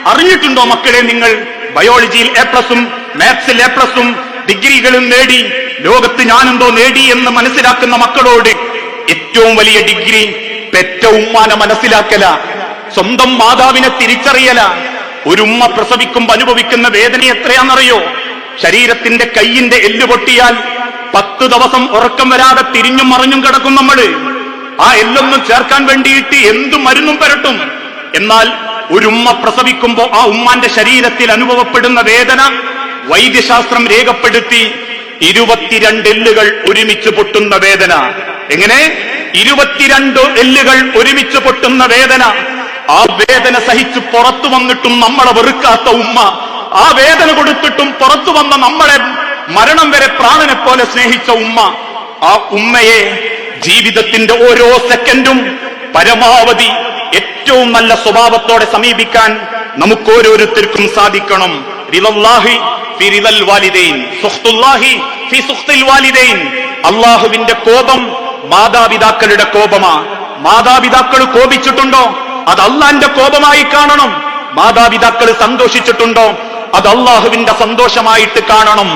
അറിഞ്ഞിട്ടുണ്ടോ മക്കളെ? നിങ്ങൾ ബയോളജിയിൽ A+ഉം മാത്സിൽ A+ഉം ഡിഗ്രികളും നേടി ലോകത്ത് ഞാനെന്തോ നേടി എന്ന് മനസ്സിലാക്കുന്ന മക്കളോട് ഏറ്റവും വലിയ ഡിഗ്രി പെറ്റ ഉമ്മാനെ മനസ്സിലാക്കല, സ്വന്തം മാതാവിനെ തിരിച്ചറിയല. ഒരു ഉമ്മ പ്രസവിക്കുമ്പോൾ അനുഭവിക്കുന്ന വേദന എത്രയാണെന്നറിയോ? ശരീരത്തിന്റെ കൈയിന്റെ എല്ല് പൊട്ടിയാൽ 10 ദിവസം ഉറക്കം വരാതെ തിരിഞ്ഞും മറിഞ്ഞും കിടക്കും നമ്മള്. ആ എല്ലൊന്നും ചേർക്കാൻ വേണ്ടിയിട്ട് എന്തു മരുന്നും പുരട്ടും. എന്നാൽ ഒരു ഉമ്മ പ്രസവിക്കുമ്പോ ആ ഉമ്മാന്റെ ശരീരത്തിൽ അനുഭവപ്പെടുന്ന വേദന വൈദ്യശാസ്ത്രം രേഖപ്പെടുത്തി 22 എല്ലുകൾ ഒരുമിച്ച് പൊട്ടുന്ന വേദന. എങ്ങനെ? 22 എല്ലുകൾ ഒരുമിച്ച് പൊട്ടുന്ന വേദന. ആ വേദന സഹിച്ച് പുറത്തു വന്നിട്ടും നമ്മളെ വെറുക്കാത്ത ഉമ്മ, ആ വേദന കൊടുത്തിട്ടും പുറത്തു വന്ന നമ്മളെ മരണം വരെ പ്രാണനെ പോലെ സ്നേഹിച്ച ഉമ്മ, ആ ഉമ്മയെ ജീവിതത്തിന്റെ ഓരോ സെക്കൻഡും പരമാവധി ഏറ്റവും നല്ല സ്വഭാവത്തോടെ സമീപിക്കാൻ നമുക്ക് ഓരോരുത്തർക്കും സാധിക്കണം. റിളല്ലാഹി ഫി റിളൽ വാലിദൈൻ, സുഖ്തുല്ലാഹി ഫി സുഖ്തിൽ വാലിദൈൻ. അല്ലാഹുവിന്റെ കോപം മാതാപിതാക്കളുടെ കോപമാ. മാതാപിതാക്കൾ കോപിച്ചിട്ടുണ്ടോ? അത് അള്ളാന്റെ കോപമായി കാണണം. മാതാപിതാക്കൾ സന്തോഷിച്ചിട്ടുണ്ടോ? അത് അല്ലാഹുവിന്റെ സന്തോഷമായിട്ട് കാണണം.